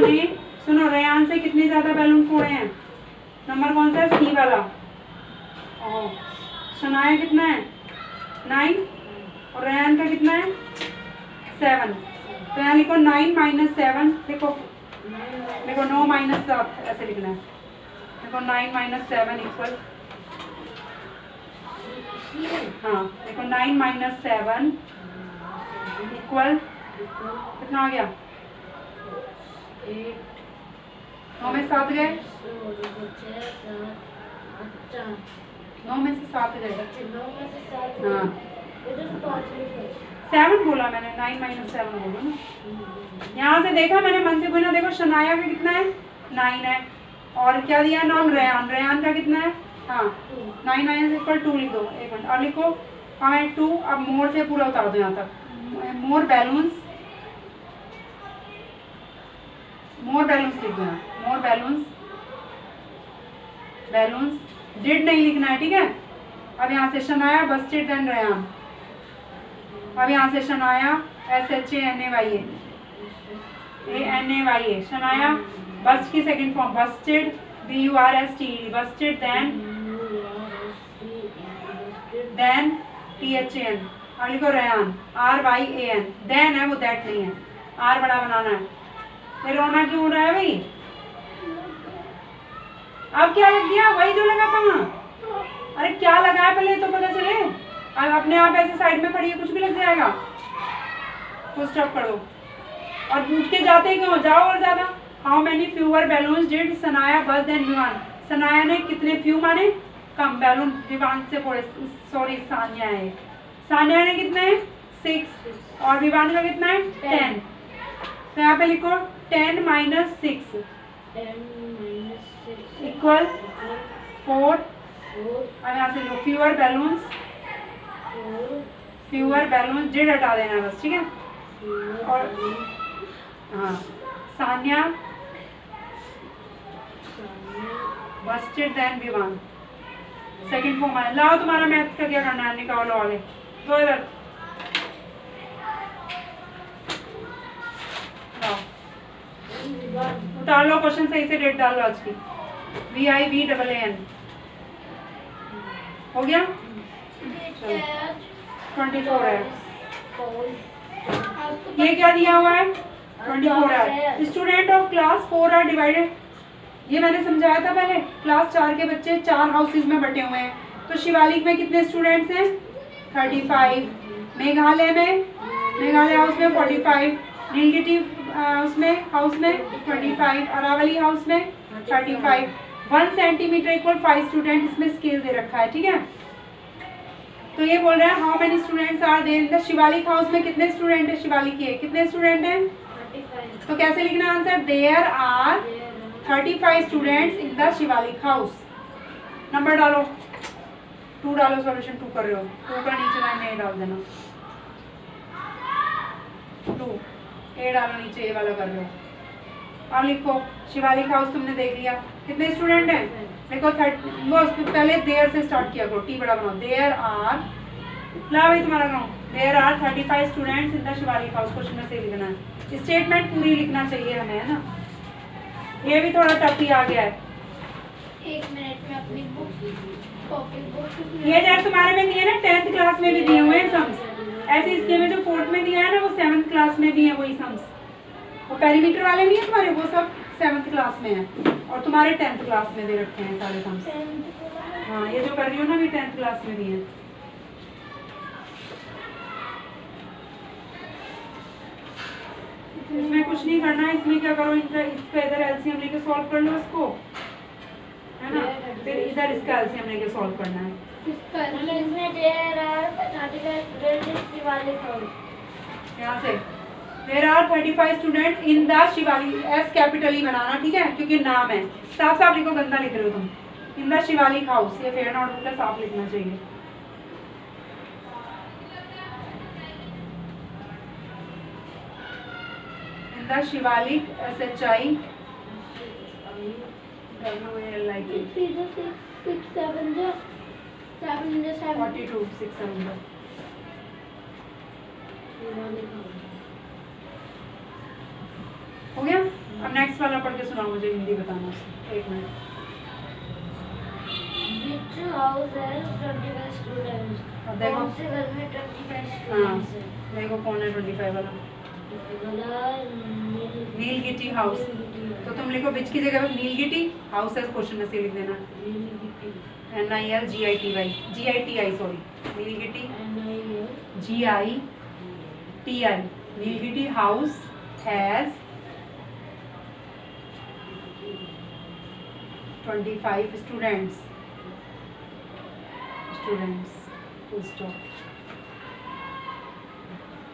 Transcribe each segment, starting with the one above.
ने सुनो रेयान से कितने ज्यादा बैलून फोड़े हैं? नंबर कौन सा है? सी वाला। ओह, शनाया कितना है? 9 और रेयान का कितना है? 7। तो यहाँ लिखो 9 - 7, देखो 9 - 7 ऐसे लिखना है। देखो 9 - 7 इक्वल, हाँ देखो 9 - 7 इक्वल कितना आ गया? 9 में 7 गए, 9 में से 7 गए, हाँ 7 बोला मैंने, 9 - 7 बोला ना। यहाँ से देखा मैंने, मन से बोला। देखो शनाया का कितना है? 9 है। और क्या दिया नाम? रेयान। रेयान का कितना है? हाँ 9 - इक्वल 2 लिख दो। एक मिनट और लिखो, हाँ है 2। अब मोर से पूरा उतार दो यहाँ तक। मोर बैलून्स लिख दो यहाँ। मोर बैलून्स डिड नहीं लिखना है, ठीक है। अब यहाँ से शनाया बस्टेड देन रेयान। अब यहाँ से शनाया SHANAYA शनाया बस्ट की second form busted BURSTED busted than THAN। और लिखो रेयान RYAN। देन है वो, दैट नहीं है। R बड़ा बनाना है। फिर रोना क्यों हो रहा है भाई? अब क्या लग गया? वही जो लगा था वहाँ। अरे क्या लगा है पहले तो पता चले। अब अपने आप ऐसे साइड में खड़ी है, कुछ भी लग जाएगा। फुल स्टॉप कर दो और पूछ के जाते क्यों? जाओ और ज्यादा। How many fewer balloons did Sanaya बस देन विवान। सनाया ने कितने, फ्यू माने कम, बैलून विवान से फोड़े। सॉरी सानिया है। सानिया ने कितने? 6 और विवान का कितना है? 10। तो यहाँ पे लिखो 10 - 6 इक्वल 4। अब यहाँ से लो फ्यूअर बैलून्स डिड हटा देना बस, ठीक है। और हाँ Sania busted than Vivaan second form है। लाओ तुम्हारा मैथ्स का क्या करना है, निकालो आगे। तो इधर उतार लो क्वेश्चन, सही से डेट डाल लो आज की। VIVAAN हो गया। 24 है। ये क्या दिया हुआ है? 24 है। Student of class 4 are divided. ये मैंने समझाया था पहले। क्लास 4 के बच्चे 4 हाउसेज में बटे हुए हैं। तो शिवालिक में कितने स्टूडेंट्स हैं? 35। मेघालय हाउस में 45। नीलगिरी उसमें हाउस में 25। अरावली हाउस में 35। 1 सेंटीमीटर इक्वल 5 स्टूडेंट इसमें स्केल दे रखा है, ठीक है। तो ये बोल रहे हैं how many students are there in the Shivalik house में। कितने स्टूडेंट है शिवालिक के? कितने स्टूडेंट हैं? 35। तो कैसे लिखना answer? There are 35 students in the Shivalik house. Number डालो, 2 डालो। सॉल्यूशन 2 कर रहे हो, 2 का नीचे लाइन में डाल देना। 2 ए डालो नीचे, ए वाला कर रहे हो। अब लिखो शिवालिक हाउस तुमने देख लिया, कितने स्टूडेंट हैं? देखो 30। वो पहले देयर से स्टार्ट किया करो, टी बड़ा बनाओ। देयर आर, ला भाई तुम्हारा बनाओ। There are 35 students in the Shivalik house. Question में से लिखना है, स्टेटमेंट पूरी लिखना चाहिए हमें, है ना। ये भी थोड़ा टफ ही आ गया है। 1 मिनट में अपनी बुक ये जैसे तुम्हारे में दिए ना 10th क्लास में भी दिए हुए हैं सम्स। ऐसे इसके में जो 4th में दिया है ना वो 7th क्लास में भी है वही सम्स। वो पेरीमीटर वाले नहीं है तुम्हारे, वो सब 7th क्लास में है और तुम्हारे 10th क्लास में दे रखे हैं सारे सम्स। हाँ ये जो कर रही हो ना ये 10th क्लास में दिए हैं। इसमें कुछ नहीं करना है। इसमें क्या करो, इसका इधर एलसीएम लेके सॉल्व कर लो इसको, है ना। फिर इधर इसका एलसीएम लेके सॉल्व करना है। यहाँ से there are 35 student in the Shivalik, S capital ही बनाना, ठीक है, क्योंकि नाम है। साफ साफ लिखो, गंदा लिख रहे हो तुम। इन द शिवालिक हाउस, ये फेयर नोट बुक साफ लिखना चाहिए। इन द शिवालिक SHI WALIK 42 6 7 हो गया। अब नेक्स्ट वाला पढ़ के सुनाओ मुझे, हिंदी बताना उसको। 1 minute. Which house has 25 students? अब देखो, कौन से घर में 25 हाँ students हैं? देखो कौन है 25 वाला, नीलगिटी हाउस। तो तुम लिखो विच की जगह पर नीलगिटी हाउस है, क्वेश्चन में से लिख देना NILGITI sorry, Nilgiri GITI, Nilgiri house has 25 students. Full stop.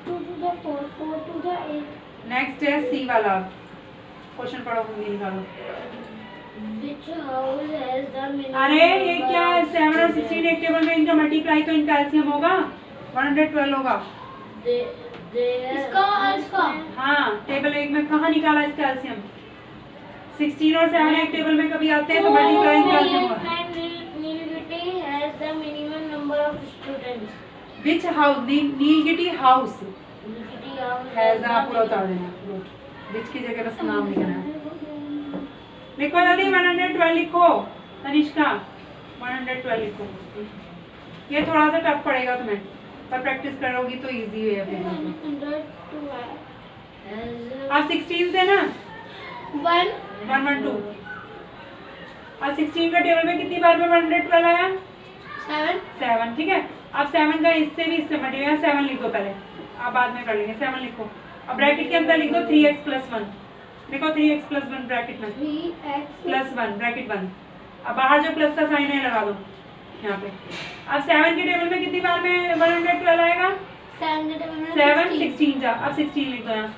2 to the 4, 4 to the 8. Next है सी वाला, क्वेश्चन पढ़ो हिंदी निकालो। Which house has the minimum अरे ये number क्या है, of 7 और 16 एक टेबल में, इनका मल्टीप्लाई तो इनका एलसीएम होगा 112 होगा। इसका और इसका? हाँ, टेबल 1 में कहाँ निकाला इसका एलसीएम? 16 और 7 एक टेबल में कभी आते हैं तो मल्टीप्लाई इनका एलसीएम होगा। Nilgiri has the minimum number of students. Which house, Nilgiri house Nilgiri house has, आप पूरा उतार देना, विच की जगह बस नाम लिखना है। लिखो जल्दी, 112 लिखो तनिष्का, 112 लिखो। ये थोड़ा सा टफ पड़ेगा तुम्हें, पर प्रैक्टिस करोगी तो इजी है। अब 16 से ना 112, और 16 का टेबल में कितनी बार में 112 आया? 7, ठीक है। अब 7 का इससे भी इससे मल्टीप्लाई, 7 लिखो पहले, आप बाद में कर लेंगे। 7 लिखो, अब ब्रैकेट के अंदर लिख दो 3x + 1, लिखो 3x + 1 ब्रैकेट में, 3x +1 ब्रैकेट बंद। अब बाहर जो प्लस का साइन है लगा दो यहाँ पे। अब 7 के टेबल में कितनी बार में 112 आएगा? 7 16 जा, अब 16 लिख दो यहाँ,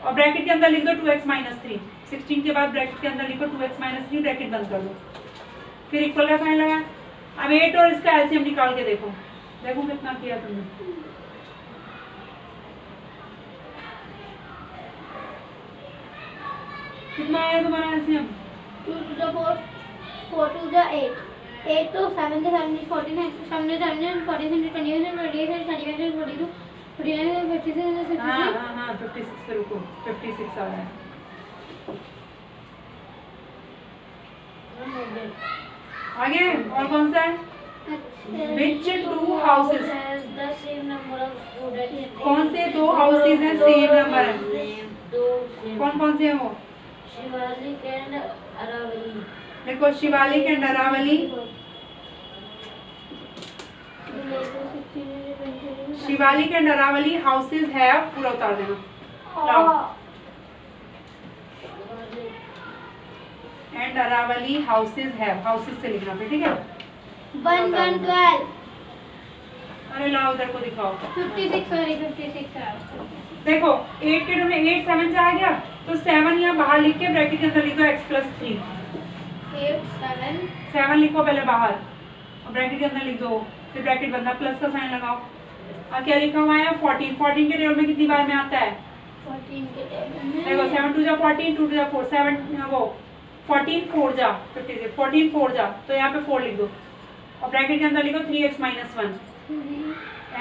और ब्रैकेट के अंदर लिख दो 2x - 3। 16 के बाद ब्रैकेट के अंदर लिखो 2x - 3, ब्रैकेट बंद कर दो, फिर इक्वल का साइन लगा। अब 8 और इसका एलसीएम निकाल के देखो, देखो कितना किया तुमने। कितना आया तुम्हारा LCM? 2 to the 4, 4 to the 8. 8 to 7 to 7 is 14, 7 to 7 is 14, 28, 28, 31, 42, 49, 56, 56. हाँ 56 पे रुको, 56 आ रहा है। आगे और कौन सा है? Which two houses has the same number of students? कौन से 2 हाउसेज हैं सेम नंबर है? कौन कौन से हैं वो? शिवालिक एंड अरावली। देखो Shivalik and Aravalli, Shivalik and Aravalli houses have, पूरा उतार देना, and Aravalli houses have, houses से लिखना फिर, ठीक है। 1 1 12। अरे लाओ उधर को दिखाओ। 56 सॉरी 56 देखो 8 के टेबल में 8 7 से आ गया, तो 7 यहाँ बाहर लिख के ब्रैकेट के अंदर लिख दो x + 3। 8 7 7 लिखो पहले बाहर, और ब्रैकेट के अंदर लिख दो, फिर ब्रैकेट बंद, प्लस का साइन लगाओ। और क्या लिखा हुआ है? 14। 14 के टेबल में कितनी बार में आता है? 14 के टेबल में देखो 7 2 जा 14, 2 2 जा 4, 7 वो 14 4 जा 56, 14 4 जा, तो यहाँ पे 4 लिख दो, और ब्रैकेट के अंदर लिखो 3x - 1,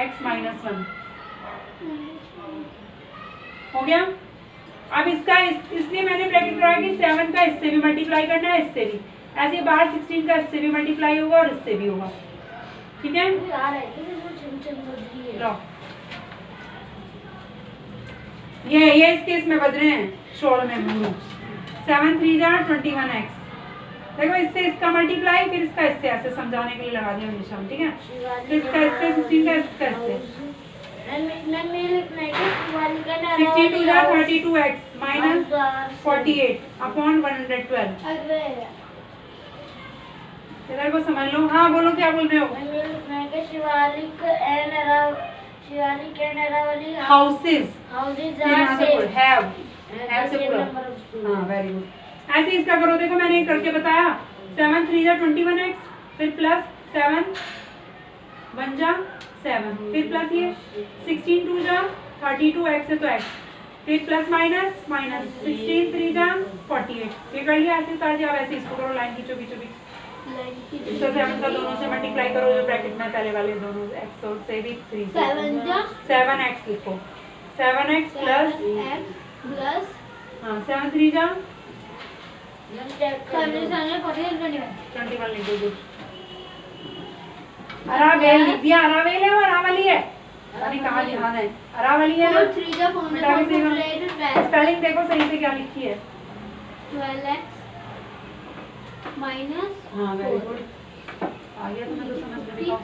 x - 1 हो गया। अब इसका इसलिए मैंने ब्रैकेट लगाया कि 7 का इससे भी मल्टीप्लाई करना है, इससे भी, ऐसे बाहर 16 का इससे भी मल्टीप्लाई होगा और इससे भी होगा, ठीक है। लो ये इस केस में बज रहे हैं शोर में मुंह। 7 3 जा 21x, देखो इससे इसका मल्टीप्लाई, फिर इसका इससे, ऐसे समझाने के लिए लगा दिया निशान, ठीक है। फिर इसका इससे 16 का इसका इससे, 16 2 जा 32x - 48 अपॉन 112। इधर को समझ लो। हाँ बोलो, क्या बोल रहे हो? Shivalik and Aravalli houses houses have से पूरा, हाँ वेरी गुड। ऐसे इसका करो, देखो मैंने ये करके बताया। 7 3 जा 21x, फिर प्लस 7 1 जा 7, फिर प्लस ये 16 2 जा 32x है तो x, फिर प्लस माइनस 16 3 जा 48, ये कर लिया। ऐसे उतार दिया। वैसे इसको करो, लाइन खींचो बीचों बीच, इसको 7 का दोनों से मल्टीप्लाई करो, जो ब्रैकेट में पहले वाले दोनों x और से भी 3 7x लिखो, 7x प्लस हाँ 7 3 जा 21 लिख दो। गुड। अरावेल लिख दिया। अरावेल है और अरावली है, अरे कहाँ ध्यान है, अरावली है ना। स्पेलिंग देखो सही से क्या लिखी है। 12x माइनस, हाँ वेरी गुड, आ गया तुम्हें तो समझ में। देखो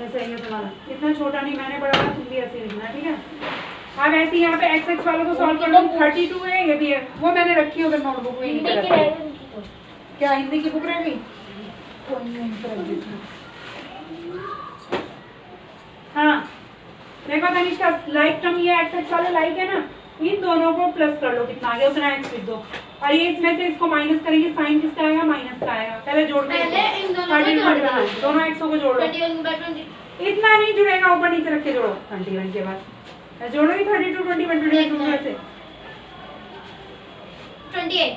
ऐसे ही है तुम्हारा, इतना छोटा नहीं मैंने पढ़ा था, तुम भी ऐसे लिखना है, ठीक है। अब ऐसे यहाँ पे x x वालों को सॉल्व कर लो। 32 है, ये भी है, वो मैंने रखी है उधर नोटबुक में। क्या हिंदी की बुक रह गई? हाँ देखो तनिष्का, लाइक टर्म ये x x वाले लाइक है ना, इन दोनों को प्लस कर लो, कितना आ गया उतना x लिख दो। और ये इसमें से इसको माइनस करेंगे, साइन किसका आएगा? माइनस का आएगा। पहले जोड़ के दोनों एक्सों को जोड़ो। इतना नहीं जुड़ेगा, ऊपर नीचे रख के जोड़ो। 21 के बाद जोड़ो ही 32 21 22 से 28।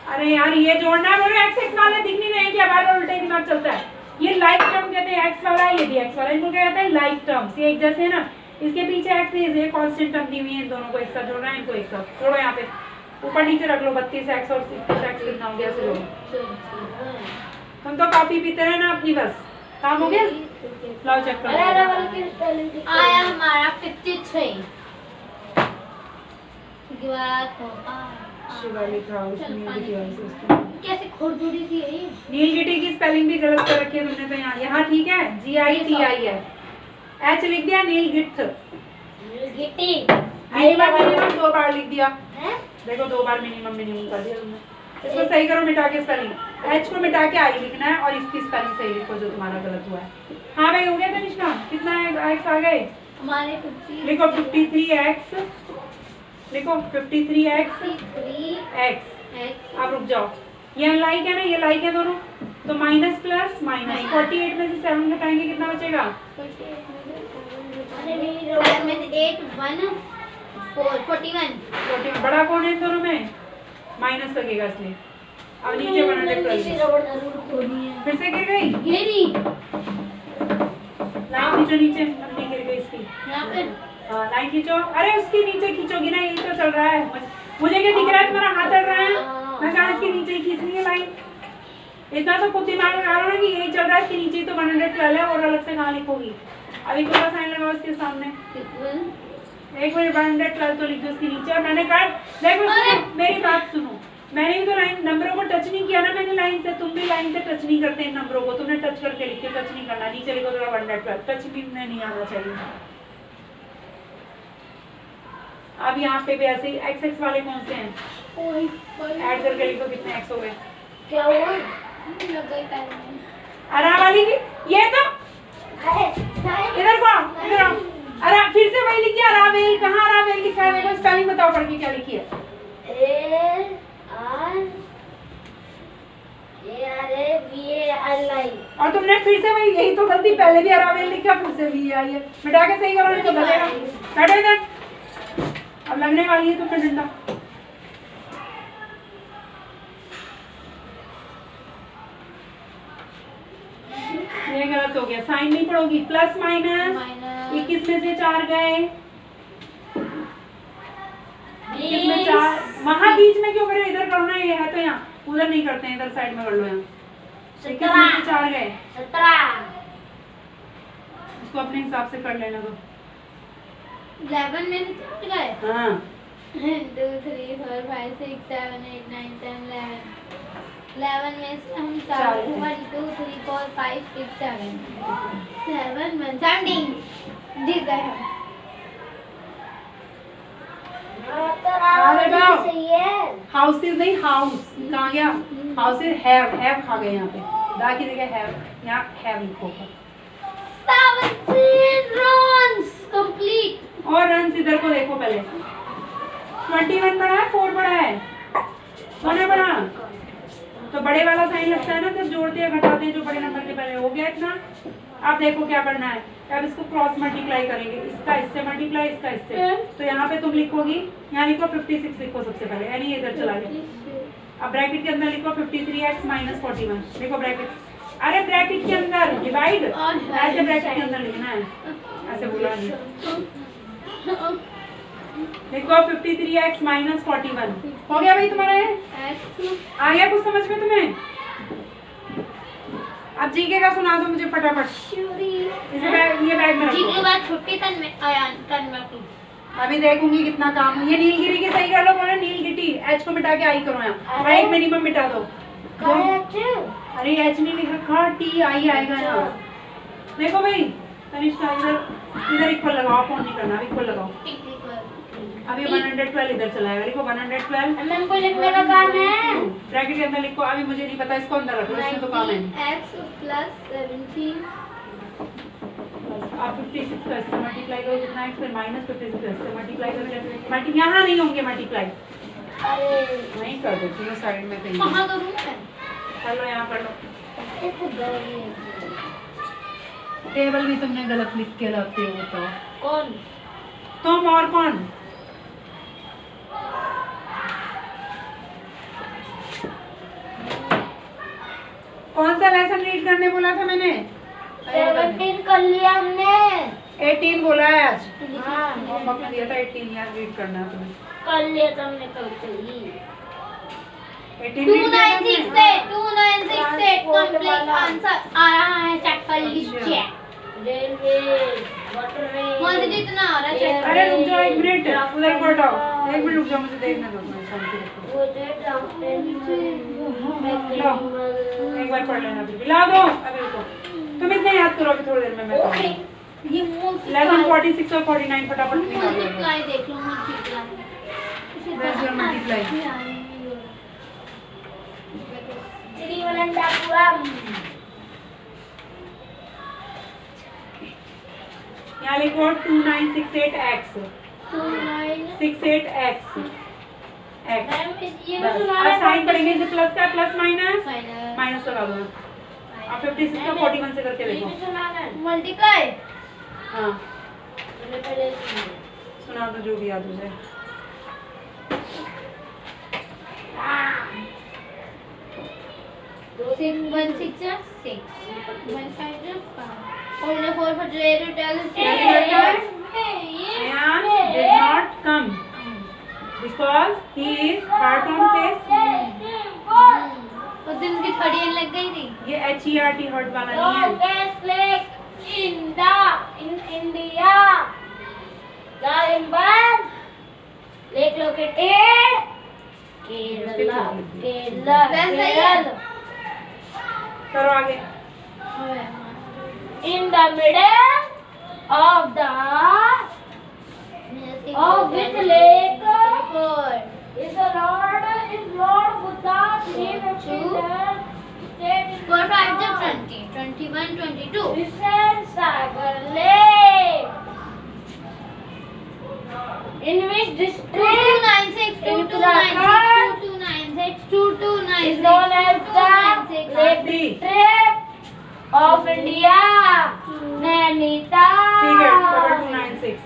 अरे यार ये जोड़ना है, बोलो x x वाले दिख नहीं रहे क्या? बार उल्टे दिमाग चलता है। ये लाइक टर्म कहते हैं, x वाला ये भी x वाला, इनको क्या कहते हैं? Like terms. ये एक जैसे है ना, इसके पीछे x है, ये कांस्टेंट टर्म दी हुई है, इन दोनों को एक साथ जोड़ना है, इनको एक साथ जोड़ो। यहाँ पे ऊपर नीचे रख लो, 32x और 36x कितना हो गया? से जोड़ो। तुम तो कॉफी पीते रहे ना अपनी, बस काम हो गया। लाओ चेक करो। आया हमारा 53। कैसे खुरदुरी सी है ये? नील गिटी की स्पेलिंग भी गलत कर रखी है तुमने तो यहाँ। यहाँ ठीक है, GITI है, H लिख दिया, नील गिट्ठ। गिट्टी मिनिमम 2 बार लिख दिया। देखो 2 बार मिनिमम कर दिया तुमने। इसको सही करो, मिटा के स्पेलिंग, H को मिटा के I लिखना है और इसकी स्पेलिंग सही लिखो जो तुम्हारा गलत हुआ है। हाँ भाई हो गया तनिष्का, कितना है x आ गए? हमारे 50 लिखो 53x, लिखो 53x। आप रुक जाओ, ये लाइक है ना, ये लाइक है दोनों, तो माइनस प्लस माइनस। 48 में से 7 घटाएंगे कितना बचेगा? 41। बड़ा कौन है इन दोनों में? माइनस लगेगा इसलिए। अब नीचे 112 फिर से गिर गई लाइन, खींचो नीचे, लंबी गिर गई इसकी। हाँ लाइन खींचो। अरे उसके नीचे खींचोगी ना, यही तो चल रहा है। मुझे क्या दिख रहा है? तुम्हारा हाथ चल रहा है, मैं कहा इसके नीचे ही खींचनी है लाइन। इतना तो खुद दिमाग लगा रहा ना कि यही चल रहा है, इसके नीचे तो 112 है, और अलग से कहाँ लिखोगी? अभी थोड़ा साइन लगाओ इसके सामने। एक मिनट, 112 तो लिख दो उसके नीचे। और मैंने कहा देखो मेरी बात सुनो, मैंने भी तो लाइन नंबरों को टच नहीं किया ना मैंने लाइन से, तुम भी लाइन से टच नहीं करते इन नंबरों को, तुमने टच करके लिखे, टच नहीं करना। नीचे लिखो थोड़ा 112, टच भी नहीं आना चाहिए। अब यहाँ पे भी ऐसे ही x x वाले कौन से हैं? ऐड करके लिखो कितने x हो गए। क्या हुआ? अरा वाली की ये तो इधर को इधर आओ। अरे फिर से वही लिखी है, अरावेल। कहाँ अरावेल लिखा है? देखो स्पेलिंग बताओ पढ़ के क्या लिखी है। और तुमने फिर से वही, यही तो गलती, पहले भी अरावेल लिखा, फिर से भी आई है। मिटा के सही करो नहीं तो गलेगा। बैठो इधर, अब लगने वाली है तुम्हें डंडा। ये गलत हो गया, साइन नहीं पढ़ोगी। प्लस माइनस 21 में से 4 गए, 21 में 4 वहाँ बीच में क्यों करे? इधर करो ना, ये है तो यहाँ, उधर नहीं करते हैं, इधर साइड में कर लो। यहाँ 21 में से 4 गए, 17। इसको अपने हिसाब से कर लेना। तो 11 में से 4 गए। हाँ 1 2 3 4 5 6 7 8 9 10 11 में से हम 4 1 2 3 4 5 6 7 7 1 17 जीत गए हम। अरे बाप, हाउसेस नहीं, हाउस कहाँ गया? हाउसेस हैव खा गए यहाँ पे, दा की जगह हैव, यहाँ हैव लिखो। 17 runs complete। और रन इधर को देखो पहले। 21 बड़ा है, 4 बड़ा है, कौन है बड़ा? तो बड़े वाला साइन लगता है ना, जब जोड़ते हैं घटाते हैं जो बड़े नंबर के पहले। हो गया इतना। अब देखो क्या करना है, अब इसको क्रॉस मल्टीप्लाई करेंगे, इसका इससे मल्टीप्लाई, इसका इससे। तो यहाँ पे तुम लिखोगी, यहाँ लिखो 56 लिखो सबसे पहले, यानी इधर चला गया। अब ब्रैकेट के अंदर लिखो 53x माइनस 41, लिखो ब्रैकेट। अरे ब्रैकेट के अंदर डिवाइड, ऐसे ब्रैकेट के अंदर लिखना है, ऐसे बोला नहीं। लिखो 53x माइनस 41 हो गया भाई तुम्हारा ये? आ गया कुछ समझ में तुम्हें? अब जीके का सुना दो मुझे फटाफट। इसे बैग, ये बैग में रखो। जीके बाद छुट्टी तन्मय की। अभी देखूंगी कितना काम। ये नीलगिरी की सही कर लो, बोलो नीलगिरी। एच को मिटा के आई करो यहाँ, और एक मिनिमम मिटा दो। अरे एच नहीं लिख रखा, टी आई आएगा यहाँ। देखो भाई तनिष्का, इधर इक्वल लगाओ, फोन नहीं करना, इक्वल लगाओ। अभी 112 इधर चलाएगा, लिखो 112। मैम को लिखने का काम है, ब्रैकेट के अंदर लिखो। अभी मुझे नहीं पता, इसको अंदर रखो, इसमें तो काम है। x + 17 आप 56 का इससे मल्टीप्लाई करो, कितना x फिर माइनस 56 का इससे मल्टीप्लाई करो। यहाँ नहीं होंगे मल्टीप्लाई, अरे नहीं कर देती हूँ साइड में कहीं। कहाँ करूँ मैं? कर लो, यहाँ कर लो। ये टेबल भी तुमने गलत लिख के लाते हो तो। कौन? तुम और कौन? कौन सा लेसन रीड करने बोला था मैंने? 17 कर लिया हमने। 18 बोला है आज। हाँ होमवर्क दिया था 18 यार रीड करना है तुम्हें। कर लिया था हमने कल से ही। 18 2968 कंप्लीट आंसर आ रहा है, चेक कर लीजिए। रेलवे वाटर मुझे जितना आ रहा है चेक। अरे रुक जाओ एक मिनट, उधर को हटाओ, एक मिनट रुक जाओ, मुझे देखने दो। वो डेट एक बार पढ़ लेना, फिर ला दो। अभी रुको, तुम इतना याद करो, अभी थोड़ी देर में मैं कहूँगी। ये लेसन 46 और 49 फटाफट निकाल लो। मल्टीप्लाई देख लो, मल्टीप्लाई Where's your multiply? 3 यहाँ लिखो 2968x 68x x। अब साइन पढ़ेंगे, जो प्लस का प्लस माइनस माइनस लगा दो। अब 56 को 41 से करके देखो। मल्टीप्लाई। हाँ सुना दो जो भी याद हो जाए। Did not come because he is hard on face। उस दिन की थोड़ी लग गई थी। ये HERT हर्ट वाला नहीं है। in India, lake located Kerala, करो आगे। in the middle of which lake is Lord Buddha state 4, 5, 20, 21, 22. Visan Sagar Lake. In which district? 2296, 2296 is known as the Lake District of India. Nainital. ठीक है, 2296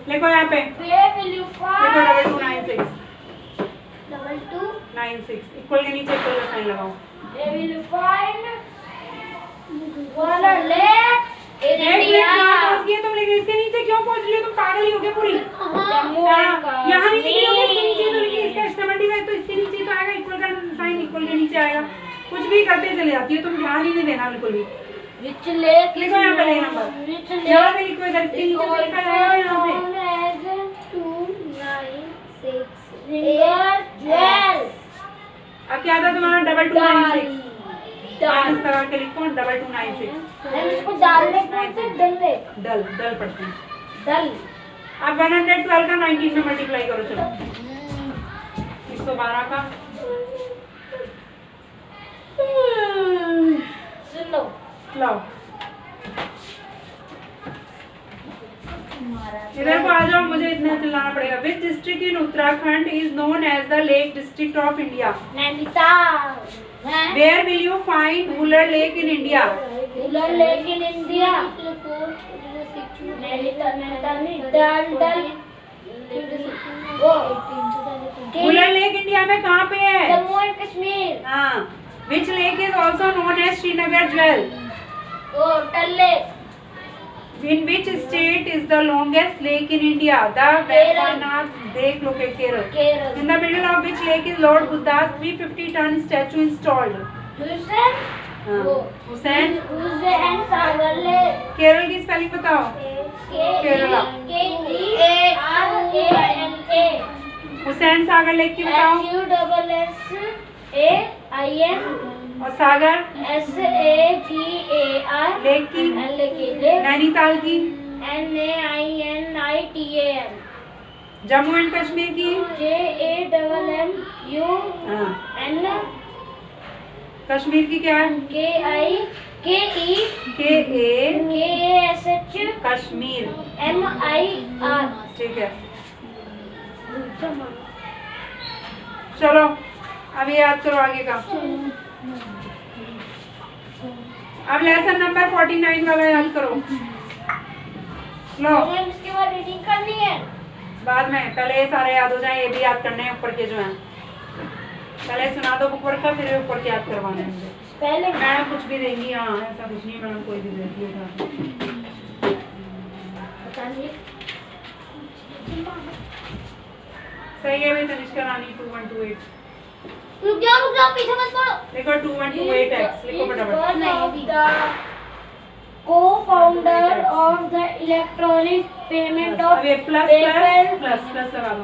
लिखो यहाँ पे। Where will you लिखो find? 2296 96 equal के नीचे इक्वल का sign लगाओ। Where will you find water lake in एक मिनट, India? यहाँ पहुँच गए तुम, लेकिन इसके नीचे क्यों पहुँच रही हो? तुम पागल ही हो गए पूरी। जम्मू यहाँ नहीं लिखोगे, इसके नीचे तो लिखिए। इसका एस्टिमेटिव है तो इसके नीचे तो आएगा, इक्वल का साइन इक्वल के नीचे आएगा। कुछ भी करते चले जाती है, तुम ध्यान ही नहीं देना बिल्कुल भी। Which lake लिखो यहाँ पे नंबर, which यहाँ lake पे लिखो, इधर इसके नीचे से लिखा जाएगा यहाँ पे। अब क्या था तुम्हारा? 2296 माइनस करा के लिखो 2296। इसको डालने कौन से डलने? डल डल पड़ते हैं। डल। अब 112 का 19 में मल्टीप्लाई करो। चलो 112 का सुन लो। लाओ इधर को आ जाओ, मुझे इतना चिल्लाना पड़ेगा। Which district in Uttarakhand is known as the lake district of India? Nainital. Where will you find Wular lake in India? Wular lake in India. Nainital नहीं, डल। वुलर लेक इंडिया में कहाँ पे है? जम्मू एंड कश्मीर। हाँ। Which lake is also known as Srinagar jewel? Oh Dal lake. In which state is the longest lake in India? The Vaidyanath. देख लो के Kerala. Kerala. In the middle of which lake is Lord Buddha's 350-ton statue installed? Hussain. Hussain. Hussain Sagar Lake. Kerala की spelling बताओ. Kerala. K-E-R-A-L-A. Hussain Sagar lake की बताओ. H-U-S-S-A-I-N. और सागर S-A-G-A-R. Lake की. नैनीताल की. N-A-I-N-I-T-A-L. Jammu and Kashmir की. J-A-M-M-U-N. कश्मीर की क्या है? K-I-K-E. K-A. K-A-S-H. Kashmir. M-I-R. ठीक है. चलो अब याद करो आगे का. अब लेसन नंबर 49 वाला याद करो. लो इसके बाद रीडिंग करनी है. बाद में, पहले ये सारे याद हो जाए. ये भी याद करने हैं ऊपर के जो हैं. पहले सुना दो ऊपर का, फिर ऊपर के याद करवाने हैं. पहले मैडम कुछ भी देंगी. हाँ ऐसा कुछ नहीं, मैडम कोई भी देती है. बताइए. सही है भाई. तनिष्का रानी 2128. रुक जाओ पीछे मत पड़ो. लिखो 2128x. लिखो फटाफट. Co-founder of the electronic payment of अब ये प्लस PayPal. प्लस प्लस लगा दो.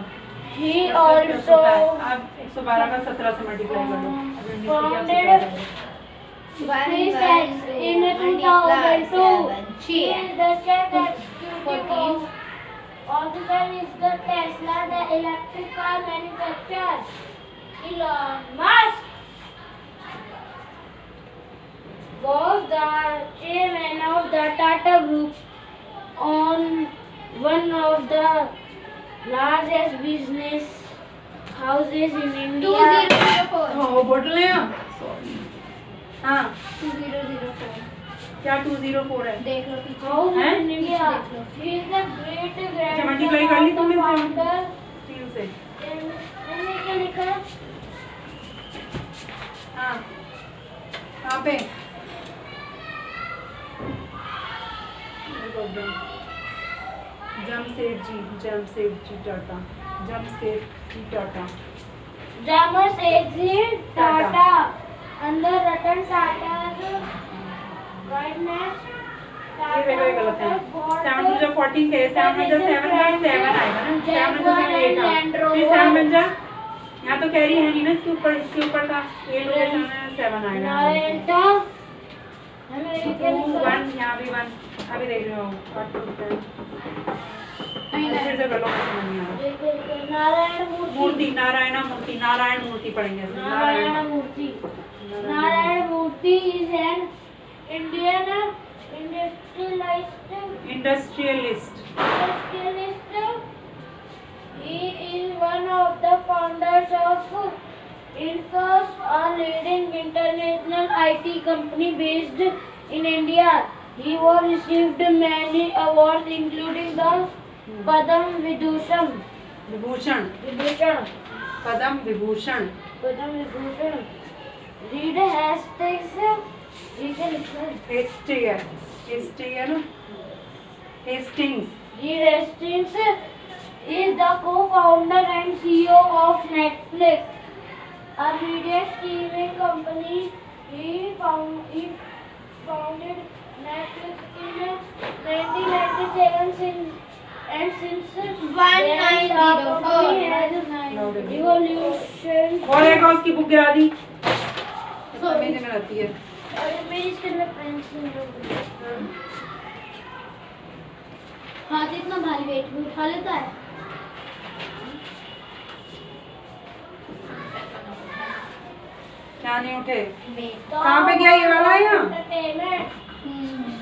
He प्लस also होता है. अब 112 का 17 से मल्टीप्लाई कर दो. founded SpaceX in 2002. He is the chief executive officer is the Tesla, the electric car manufacturer. Elon Musk was the chairman of the Tata Group on one of the largest business houses in India. 2004. वो बोतल है. हाँ 2004. क्या 204 है? देख लो पीछे. House हैं? in India. He is the great multiply कर ली grandson of तुमने the से? founder. 3 से. मैंने क्या लिखा? हाँ कहाँ पे? Jamshedji Tata. Jamshedji Tata. Jamsetji Tata. Tata. Under Ratan Tata's guidance. ये देखो ये गलत है. 7 to the 14 के 7 में जो 7 का 7 आएगा ना. 7 में जो 7 8 था. फिर 7 बन जा. यहाँ तो कैरी है नहीं ना इसके ऊपर था. 8 में 7 आएगा. Narendra. हमें ये क्या 2 लिखा? 1 यहाँ भी 1. अभी देख रहे हो. फिर से कर लो. समझ नहीं आ रहा. नारायण मूर्ति. मूर्ति. नारायण मूर्ति पढ़ेंगे. नारायण मूर्ति. Narayan Murthy is an Indian industrialist. He is one of the founders of Infosys, a leading international IT company based in India. He was received many awards including the Padam Vibhushan. Padma Vibhushan. Read hashtags. Hastings. Reed Hastings is the co-founder and CEO of Netflix, a media streaming company. He founded Netflix in 1997 and since then the 1904. company has revolution. और एक और उसकी book गिरा दी. मेज में रहती है. मेरी इसके अंदर पेंसिल हाथ इतना भारी वेट भी उठा लेता है. क्या नहीं उठे? वेट. कहाँ पे गया ये वाला है यहाँ?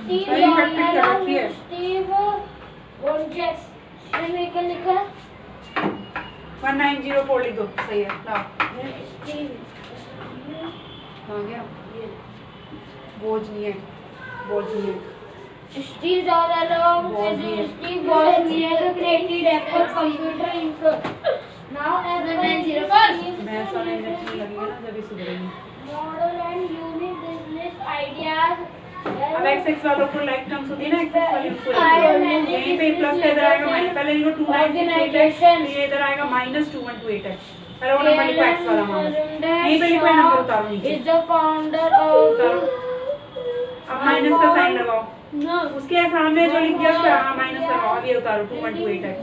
Steve वही कट कर रखी है. Steve Wozniak. मैंने क्या लिखा? 1904 लिख दो. सही है. लाओ. Steve. कहाँ गया? Wozniak. Steve Jobs along with Steve Wozniak created Apple Computer Inc. Now Apple is 1904. भैंस वाला इंजेक्शन लगेगा ना जब सुधरेगी. model and unique business ideas अब x x वालों को लाइक टर्म्स होती है ना, x x वाली उसको यहीं पे प्लस का इधर आएगा माइनस, पहले लिखो 298x, ये इधर आएगा -2128x, पहले वो नंबर लिखो x वाला माइनस, यहीं पे लिखो नंबर उतारो नीचे, इज द फाउंडर ऑफ। अब माइनस का साइन लगाओ, नो उसके सामने जो लिख दिया उसका माइनस लगाओ, अब ये उतारो 2128x,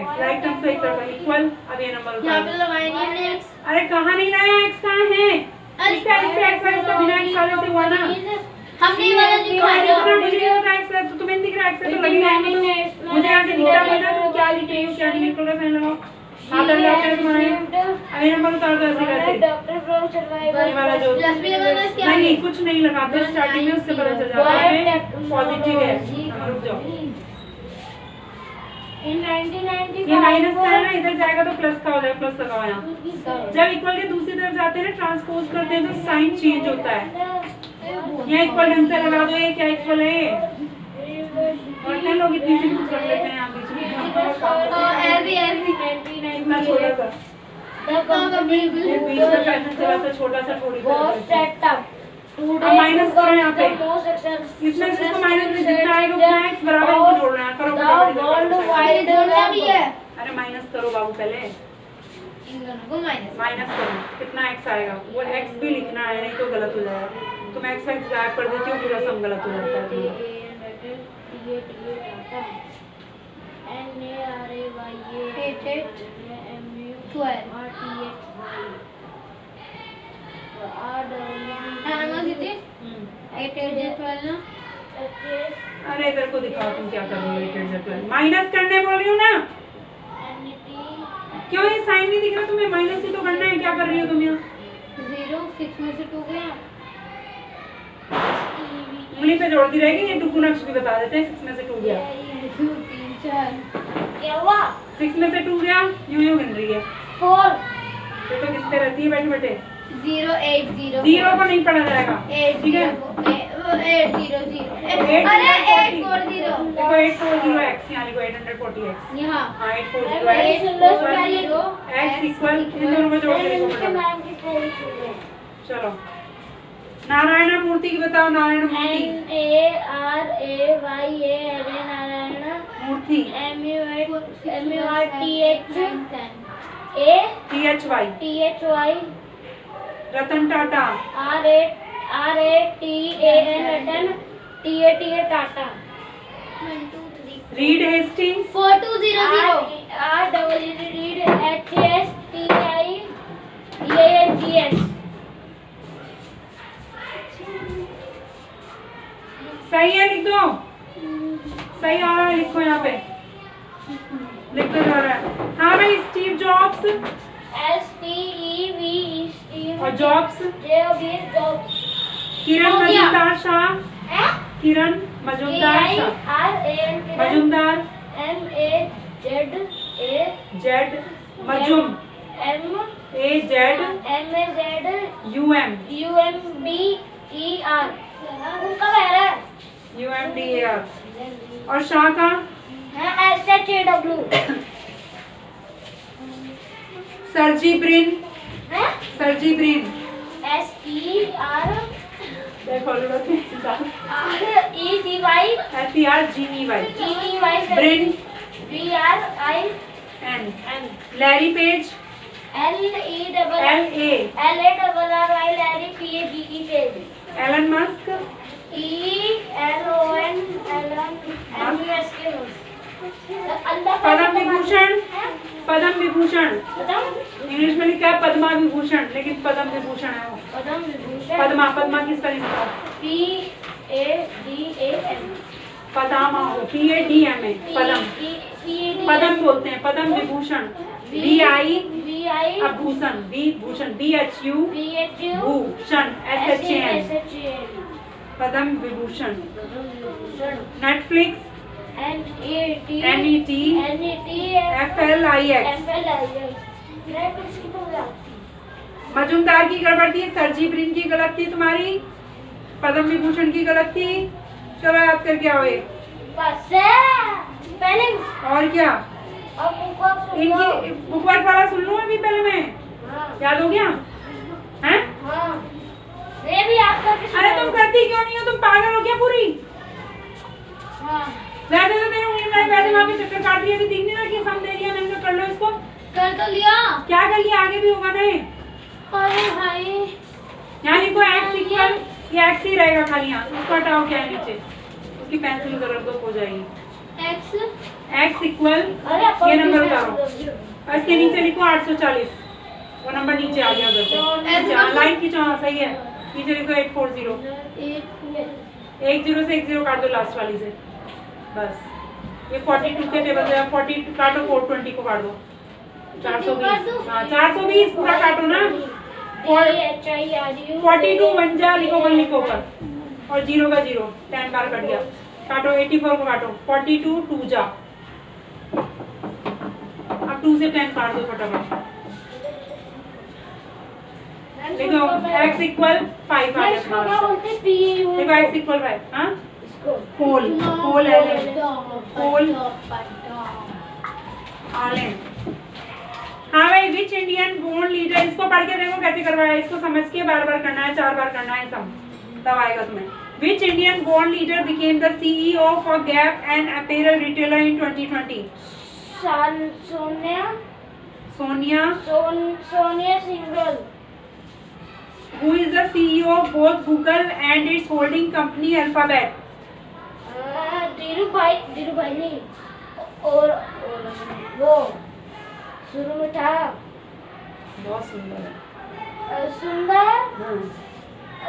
x राइट टर्म तो एक तरफ इक्वल, अब ये नंबर यहाँ पे उतारो, लगाया नहीं हमने x। अरे कहाँ नहीं लाया, x कहाँ है, इसका इससे x है, इसका बिना x वाले से हुआ ना, हमने ये वाला लिखा मुझे है। मुझे नहीं पता x है, तो तुम्हें नहीं दिख रहा x है तो लगेगा ही नहीं, मुझे आगे दिखता है ना तुम क्या लिख रही हो, क्या नहीं लिख रहा, साइन लगाओ, हाथ लग जाते हैं तुम्हारे, अब ये नंबर उतार दो ऐसे कैसे, डॉक्टर फ्रॉम सर्वाइवल ये वाला जो प्लस भी लगाना क्या है? नहीं कुछ नहीं लगाते स्टार्टिंग में, उससे पता चल जाता है पॉजिटिव है, रुक जाओ, इन 1995 ये माइनस का है ना, इधर जाएगा तो प्लस का हो जाएगा, प्लस लगाओ यहाँ, जब इक्वल के दूसरी तरफ जाते हैं ना ट्रांसपोज करते हैं तो साइन चेंज होता है, यहाँ इक्वल ढंग से लगा दो, ये क्या इक्वल है, और कितने लोग इतनी सी कुछ कर लेते हैं यहाँ बीच में, इतना छोटा सा बीच में फैशन चला था, छोटा सा थोड़ी अब माइनस करो यहाँ पे, इसमें से इसको माइनस में जितना आएगा उतना x बराबर इनको जोड़ना है, करो फटाफट, जोड़ना भी है। अरे माइनस करो बाबू पहले, इन दोनों को माइनस करो, कितना x आएगा, वो x भी लिखना है नहीं तो गलत हो जाएगा, तुम x x गायब कर देती हो पूरा सम गलत हो जाता है तुम्हारा, अरे इधर को दिखाओ तुम क्या कर रही हो, माइनस करने बोल रही हो ना, क्यों ये साइन नहीं दिख रहा तुम्हें, माइनस ही तो करना है, क्या कर रही हो तुम यहाँ, 0 6 में से 2 गया, उंगली पे जोड़ती रहेगी, ये टुकु नक्श भी बता देते हैं, 6 में से 2 गया, 2 3 4 क्या हुआ 6 में से 2 गया, यूं गिन रही है, 4 ये तो गिनते रहती है बैठे बैठे, 0 8 0 जीरो को नहीं पढ़ा जाएगा, 8 ठीक है, 8 0 0 8 अरे 8 4 0 देखो 840x, यहाँ लिखो 840x, यहाँ हाँ 840x x इक्वल, इन दोनों को जोड़ के लिखो फटाफट, चलो नारायण मूर्ति की बताओ, नारायण मूर्ति, नारायण मूर्ति MURTHY Ratan Tata, Ratan Tata 1 2 3 read Hastings, 4200 HSTIANGS सही है लिख दो, सही आ रहा है लिखो यहाँ पे, लिखते जा रहा है, हाँ भाई स्टीव जॉब्स STEVE और Jobs, JOBS Kiran Mazumdar Shaw, Kiran Mazumdar Shaw, Mazumdar Z मजूम UMBER उनका बहरा UMDAR और शाह का SHAW Sergey Brin, Sergey Brin SER देखो SERGEY Brin BRIN Larry Page LARRY PAGE Elon Musk Padma Vibhushan, Padma Vibhushan English में लिखा है पद्मा विभूषण, लेकिन पद्म विभूषण है वो, पद्मा, पद्मा किस तरह लिखा है, पदामा हो, PADMA पद्म, पद्म बोलते हैं, Padma Vibhushan, VI Bhushan, Bhushan BHU Bhushan SHAN Padma Vibhushan, Netflix NET FLIX Mazumdar की गड़बड़ थी, सर्जी ब्रिन की गलत थी तुम्हारी, पद्म विभूषण की गलत थी, चलो याद करके आओ ये, पहले और क्या अब इनकी बुकवर्क वाला सुन लूं अभी पहले मैं, याद हो गया हैं, ये भी आप करके अरे तुम करती क्यों नहीं हो? तुम पागल हो क्या पूरी? हाँ वैसे तो तेरे उंगली में वैसे वहाँ पे चक्कर काट रही है, अभी दिख नहीं रहा कि सम दे रही है। मैंने कहा कर लो इसको। कर तो लिया। क्या कर लिया? आगे भी होगा नहीं। अरे भाई यहाँ लिखो एक्स इक्वल, ये एक्स ही रहेगा खाली यहाँ, उसको हटाओ क्या है नीचे, उसकी पेंसिल उधर रख दो, हो जाएगी। एक्स इक्वल ये नंबर उतारो और इसके नीचे लिखो 840, वो नंबर नीचे आ गया उधर से। लाइन खींचो, हाँ सही है। नीचे लिखो 840, 10 से 10 काट दो लास्ट वाली से, बस। ये 42 के टेबल से 40 काटो, 420 को काट दो, 420। हाँ 420 पूरा काटो ना। 42 बन जा, लिखो 1 लिखो ऊपर और 0 का 0, 10 बार कट गया। काटो 84 को काटो, 42 2 जा, अब 2 से 10 काट दो फटाफट। देखो x इक्वल 5 आ गया तुम्हारा। देखो x इक्वल 5, हाँ होल होल है, होल आलेन। हाँ भाई, विच इंडियन बोर्न लीडर, इसको पढ़ के देखो कैसे करवाया, इसको समझ के बार बार करना है, 4 बार करना है, सब तब आएगा तुम्हें। Which Indian born leader became the CEO for Gap and apparel retailer in 2020? Sonia Syngal. Who is the CEO of both Google and its holding company Alphabet? Dhiru भाई नहीं, और वो शुरू में था। बहुत सुंदर है।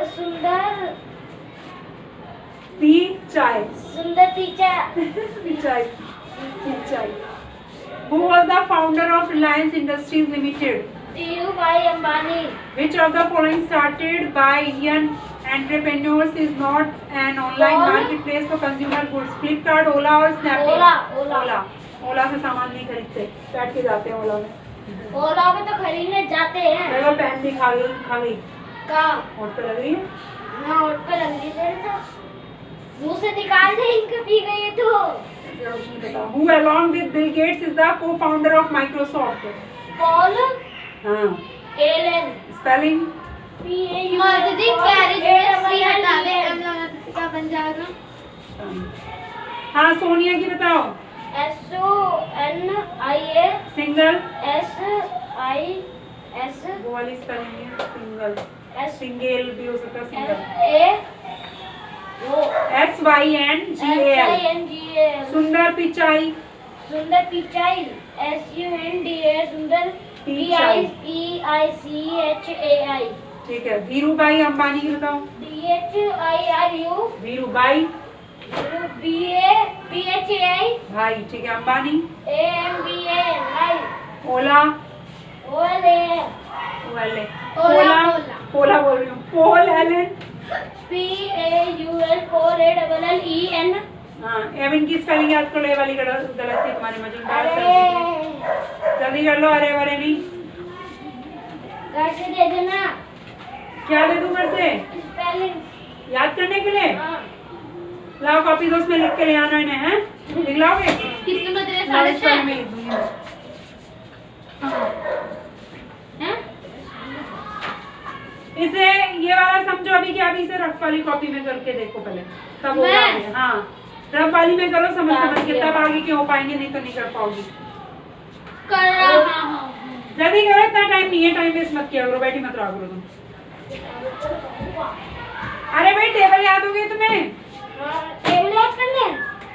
सुंदर पिचाई। सुंदर Pichai. Who was the founder of Reliance Industries Limited? Dhiru भाई Ambani. Which of the following started by Indian entrepreneurs is not an online marketplace for consumer goods? Flipkart, Ola और Snapdeal? ओला से सामान नहीं खरीदते, बैठ के जाते हैं ओला में। ओला में तो खरीदने जाते हैं। मेरा पेन भी खा गई। का होठ पे लग रही है? हाँ होठ पे लग रही है तो मुंह से निकाल दे, इनके पी गई है तो। Who along with Bill Gates is the co-founder of Microsoft? Paul हाँ। एलन। Spelling? मर्जी कैरेज में सी हटा दे, क्या बन जाएगा? हाँ सोनिया की बताओ। SONIA single. SIS वो वाली स्पेलिंग है सिंगल, सिंगल भी हो सकता है, सिंगल। SYNGAL। सुंदर पिचाई। SUNDAR सुंदर PICHAI। ठीक है। धीरू भाई अंबानी की बताओ। DHIRU। धीरू भाई BHAI भाई, ठीक है। अंबानी। AMBANI। ओला। OLA। पोला बोल रही हूँ। पोल एलन। PAUL हाँ, एवन की स्पेलिंग याद करो, ये वाली गलत थी तुम्हारी, मजेदार जल्दी कर लो। अरे वरे नहीं, घर से दे देना। क्या दे दूं घर से? स्पेलिंग याद करने के लिए? हाँ। लाओ कॉपी दो, उसमें लिख के ले आना इन्हें, हैं? लिख लाओगे? किसके बदले लाओ, इस पेन में लिख दूंगी। हैं? इसे ये वाला समझो अभी, कि अभी इसे रफ वाली कॉपी में करके देखो पहले, तब हो जाएगा। हाँ रफ वाली में करो, समझ के, तब आगे के हो पाएंगे, नहीं तो नहीं कर पाओगी। कर रहा हूँ। जल्दी करो, इतना टाइम नहीं है, टाइम वेस्ट मत किया करो, बैठी मत रहा करो तुम। अरे भाई टेबल याद हो गई तुम्हें? टेबल याद करने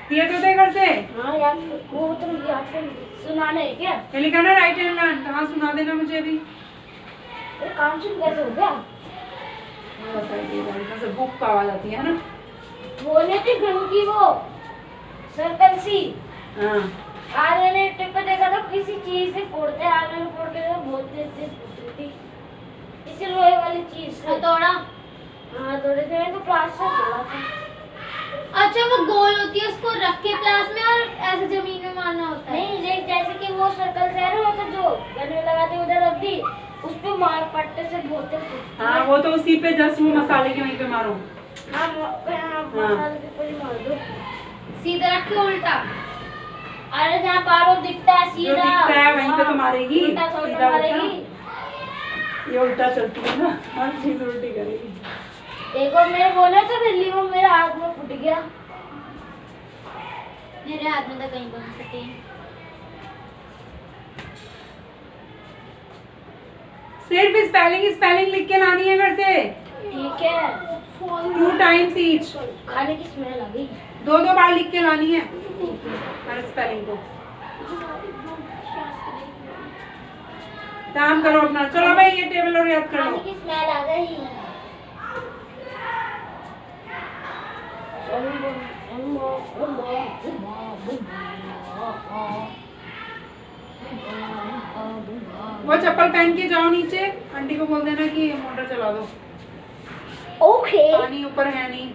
दिए तो थे घर से। हाँ याद, वो तुम याद कर सुनाने है क्या? ये लिखा ना राइट हैंड लर्न, कहाँ सुना देना मुझे अभी। काम शुरू कैसे हो गया? से बुक का आवाज आती है ना, बोले थे घन की वो सर्कल सी। हाँ आगे ने टिप पे देखा था, किसी चीज से फोड़ते, आगे में फोड़ के बहुत तेज फूटती थी, इसी लोहे वाली चीज से। हथौड़ा? हाँ थोड़े थे, मैंने तो प्लास से तोड़ा था। अच्छा वो गोल होती है, उसको रख के प्लास में और ऐसे जमीन में मारना होता है? नहीं, जैसे कि वो सर्कल से है ना, वो तो जो गन में लगाते उधर रख दी, उस पे मार पट्टे से बहुत तेज फूटती। हाँ, वो तो उसी पे जस्ट वो मसाले के वहीं पे मारो। हाँ मसाले के ऊपर ही मार दो, सीधा रख के उल्टा। अरे जहाँ पारो दिखता है सीधा, जो दिखता है वहीं पे तो मारेगी, उल्टा सीधा मारेगी। ये उल्टा चलती है ना, हर चीज उल्टी करेगी। एक बार मेरे बोले तो बिल्ली को मेरे हाथ में फूट गया। मेरे हाथ में तो कहीं बम फटी। सिर्फ स्पेलिंग लिख के लानी है घर से। ठीक है। 2 टाइम्स ईच। खाने की स्मेल आ गई। 2 बार लिख के लानी है हर स्पेलिंग को। काम करो अपना। चलो भाई ये टेबल और याद कर लो। खाने की स्मेल आ गई। वो चप्पल पहन के जाओ नीचे। आंटी को बोल देना कि मोटर चला दो। ओके। पानी ऊपर है नहीं।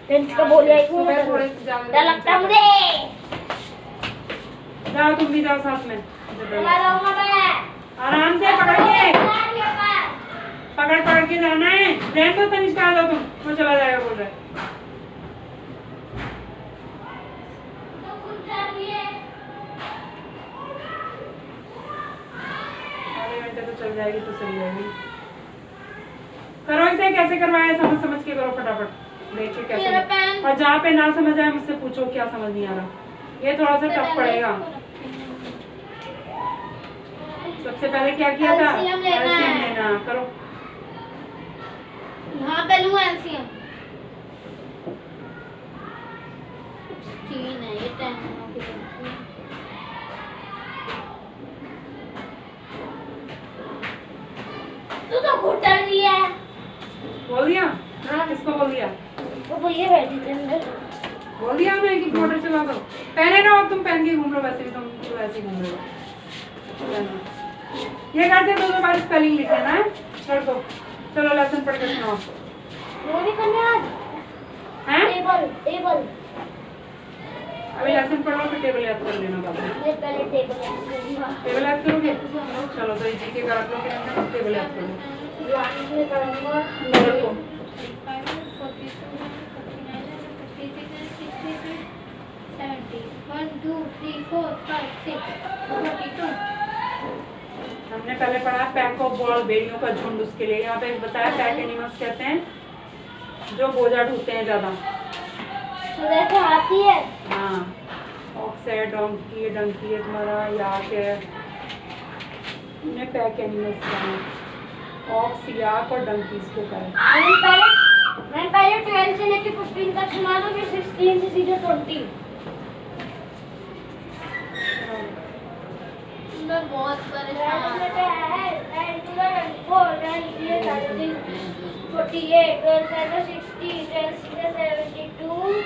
फ्रेंड्स का बोल रहा सुबह थोड़े है ज्यादा डर लगता है मुझे। जाओ तुम भी जाओ साथ में। चला जाऊंगा मैं। आराम से पकड़ के जाना है। रहने दो तनिष्का, आ जाओ तुम। वो चला जाएगा बोल रहा है। आधे घंटे तो चल जाएगी तो चल जाएगी। करो इसे। कैसे करवाया समझ के करो फटाफट। देखिए मेरा कैसे। पेन। और जहाँ पे ना समझ आए मुझसे पूछो क्या समझ नहीं आ रहा। ये थोड़ा सा टफ पड़ेगा। सबसे पहले क्या किया था? LCM लेना है। LCM लेना। करो। यहाँ पे लूँ LCM। 16 है ये 10 है। तू तो घुटन रही है। बोल दिया? हाँ किसको बोल दिया? वो भैया बैठी थी अंदर। बोल दिया मैं कि मोटर चला दो। पहने ना अब तुम पहन के घूम लो। वैसे भी तुम तो वैसे ही घूम रहे हो। ये करते 2 बार स्पेलिंग लिख लेना है। कर दो। चलो लेसन पढ़ के सुनाओ। वो भी करने आज। हैं? टेबल। अभी लेसन पढ़ लो फिर टेबल याद कर लेना बाद में। मैं पहले टेबल याद करूंगा। टेबल याद करोगे? चलो तो जी के कर लो फिर टेबल याद कर लो। याद में करूंगा। नंबर को 1 2 3 4 5 6 42। हमने पहले पढ़ा पैक ऑफ बॉल, भेड़ियों का झुंड। उसके लिए यहाँ पे बताया पैक एनिमल्स कहते हैं जो बोझा ढोते हैं ज्यादा। तो देखो हाथी है। हाँ ऑक्स है, डोंकी है, डंकी है तुम्हारा, याक है। हमने पैक एनिमल्स पढ़ा। ऑक्स, याक और डंकी इसको कहा। मैं पहले 12 से लेके 15 तक सुना दूं, फिर 16 से सीधे 20। मैं बहुत परेशान हूँ। 48, 60, 72, 84,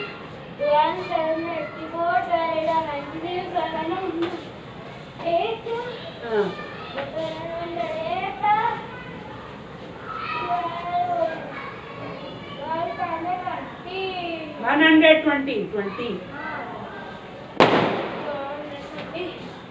120 20